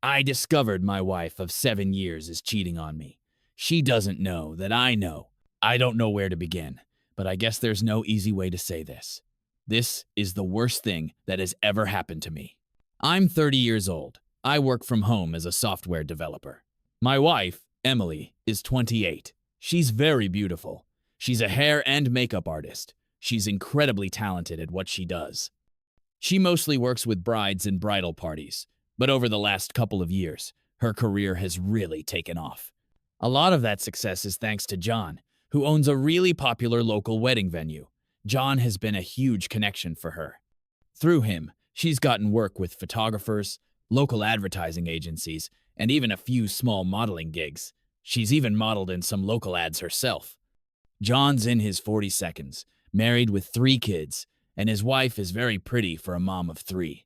I discovered my wife of 7 years is cheating on me. She doesn't know that I know. I don't know where to begin, but I guess there's no easy way to say this. This is the worst thing that has ever happened to me. I'm 30 years old. I work from home as a software developer. My wife, Emily, is 28. She's very beautiful. She's a hair and makeup artist. She's incredibly talented at what she does. She mostly works with brides and bridal parties, but over the last couple of years, her career has really taken off. A lot of that success is thanks to John, who owns a really popular local wedding venue. John has been a huge connection for her. Through him, she's gotten work with photographers, local advertising agencies, and even a few small modeling gigs. She's even modeled in some local ads herself. John's in his 40s, married with 3 kids, and his wife is very pretty for a mom of 3.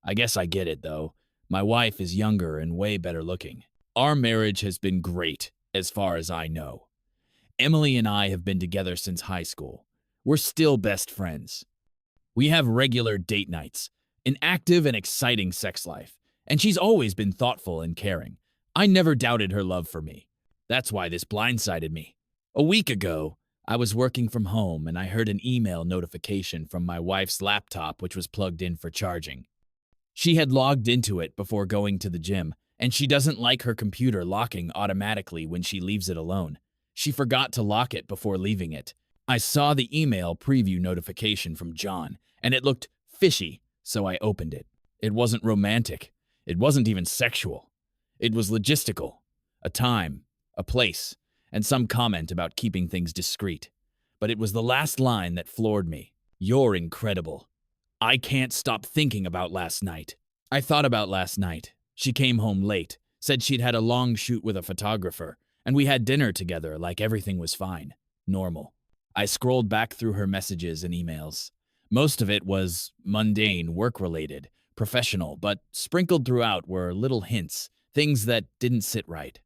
I guess I get it, though. My wife is younger and way better looking. Our marriage has been great, as far as I know. Emily and I have been together since high school. We're still best friends. We have regular date nights, an active and exciting sex life, and she's always been thoughtful and caring. I never doubted her love for me. That's why this blindsided me. A week ago, I was working from home and I heard an email notification from my wife's laptop, which was plugged in for charging. She had logged into it before going to the gym, and she doesn't like her computer locking automatically when she leaves it alone. She forgot to lock it before leaving it. I saw the email preview notification from John, and it looked fishy, so I opened it. It wasn't romantic. It wasn't even sexual. It was logistical. A time, a place, and some comment about keeping things discreet. But it was the last line that floored me. "You're incredible. I can't stop thinking about last night." I thought about last night. She came home late, said she'd had a long shoot with a photographer, and we had dinner together like everything was fine, normal. I scrolled back through her messages and emails. Most of it was mundane, work-related, professional, but sprinkled throughout were little hints, things that didn't sit right.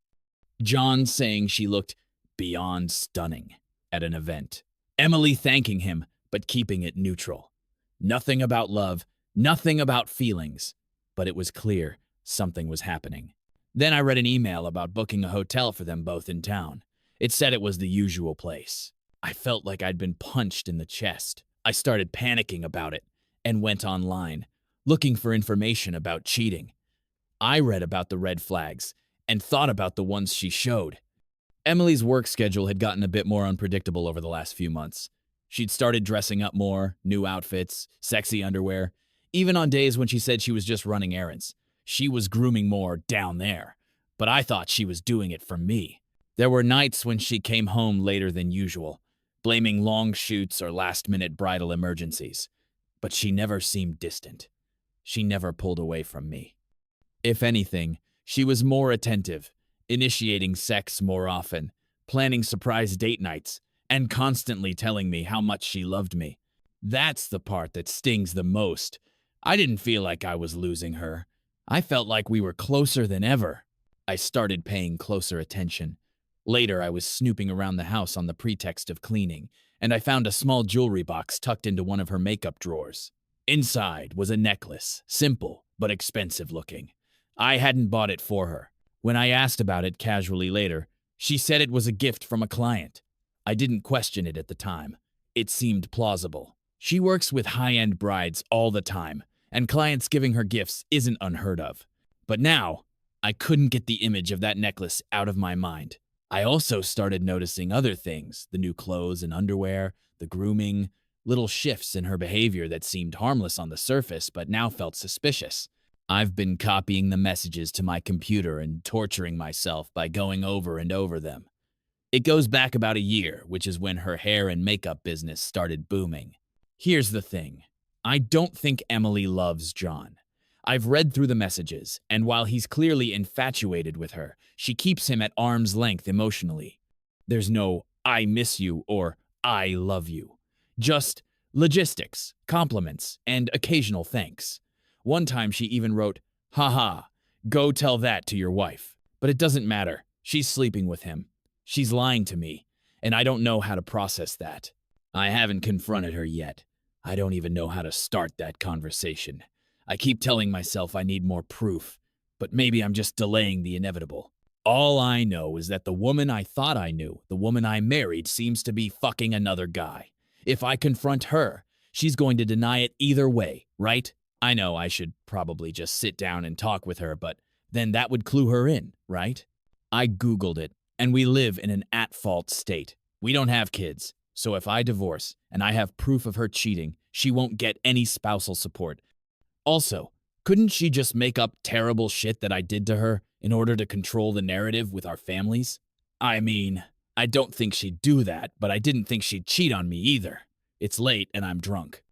John saying she looked beyond stunning at an event. Emily thanking him, but keeping it neutral. Nothing about love, nothing about feelings, but it was clear something was happening. Then I read an email about booking a hotel for them both in town. It said it was the usual place. I felt like I'd been punched in the chest. I started panicking about it and went online, looking for information about cheating. I read about the red flags and thought about the ones she showed. Emily's work schedule had gotten a bit more unpredictable over the last few months. She'd started dressing up more, new outfits, sexy underwear, even on days when she said she was just running errands. She was grooming more down there, but I thought she was doing it for me. There were nights when she came home later than usual, blaming long shoots or last-minute bridal emergencies. But she never seemed distant. She never pulled away from me. If anything, she was more attentive, initiating sex more often, planning surprise date nights, and constantly telling me how much she loved me. That's the part that stings the most. I didn't feel like I was losing her. I felt like we were closer than ever. I started paying closer attention. Later, I was snooping around the house on the pretext of cleaning, and I found a small jewelry box tucked into one of her makeup drawers. Inside was a necklace, simple but expensive looking. I hadn't bought it for her. When I asked about it casually later, she said it was a gift from a client. I didn't question it at the time. It seemed plausible. She works with high-end brides all the time, and clients giving her gifts isn't unheard of. But now, I couldn't get the image of that necklace out of my mind. I also started noticing other things, the new clothes and underwear, the grooming, little shifts in her behavior that seemed harmless on the surface but now felt suspicious. I've been copying the messages to my computer and torturing myself by going over and over them. It goes back about a year, which is when her hair and makeup business started booming. Here's the thing. I don't think Emily loves John. I've read through the messages, and while he's clearly infatuated with her, she keeps him at arm's length emotionally. There's no "I miss you" or "I love you." Just logistics, compliments, and occasional thanks. One time she even wrote, "Haha, go tell that to your wife." But it doesn't matter. She's sleeping with him. She's lying to me, and I don't know how to process that. I haven't confronted her yet. I don't even know how to start that conversation. I keep telling myself I need more proof, but maybe I'm just delaying the inevitable. All I know is that the woman I thought I knew, the woman I married, seems to be fucking another guy. If I confront her, she's going to deny it either way, right? I know I should probably just sit down and talk with her, but then that would clue her in, right? I Googled it, and we live in an at-fault state. We don't have kids, so if I divorce and I have proof of her cheating, she won't get any spousal support. Also, couldn't she just make up terrible shit that I did to her in order to control the narrative with our families? I mean, I don't think she'd do that, but I didn't think she'd cheat on me either. It's late and I'm drunk.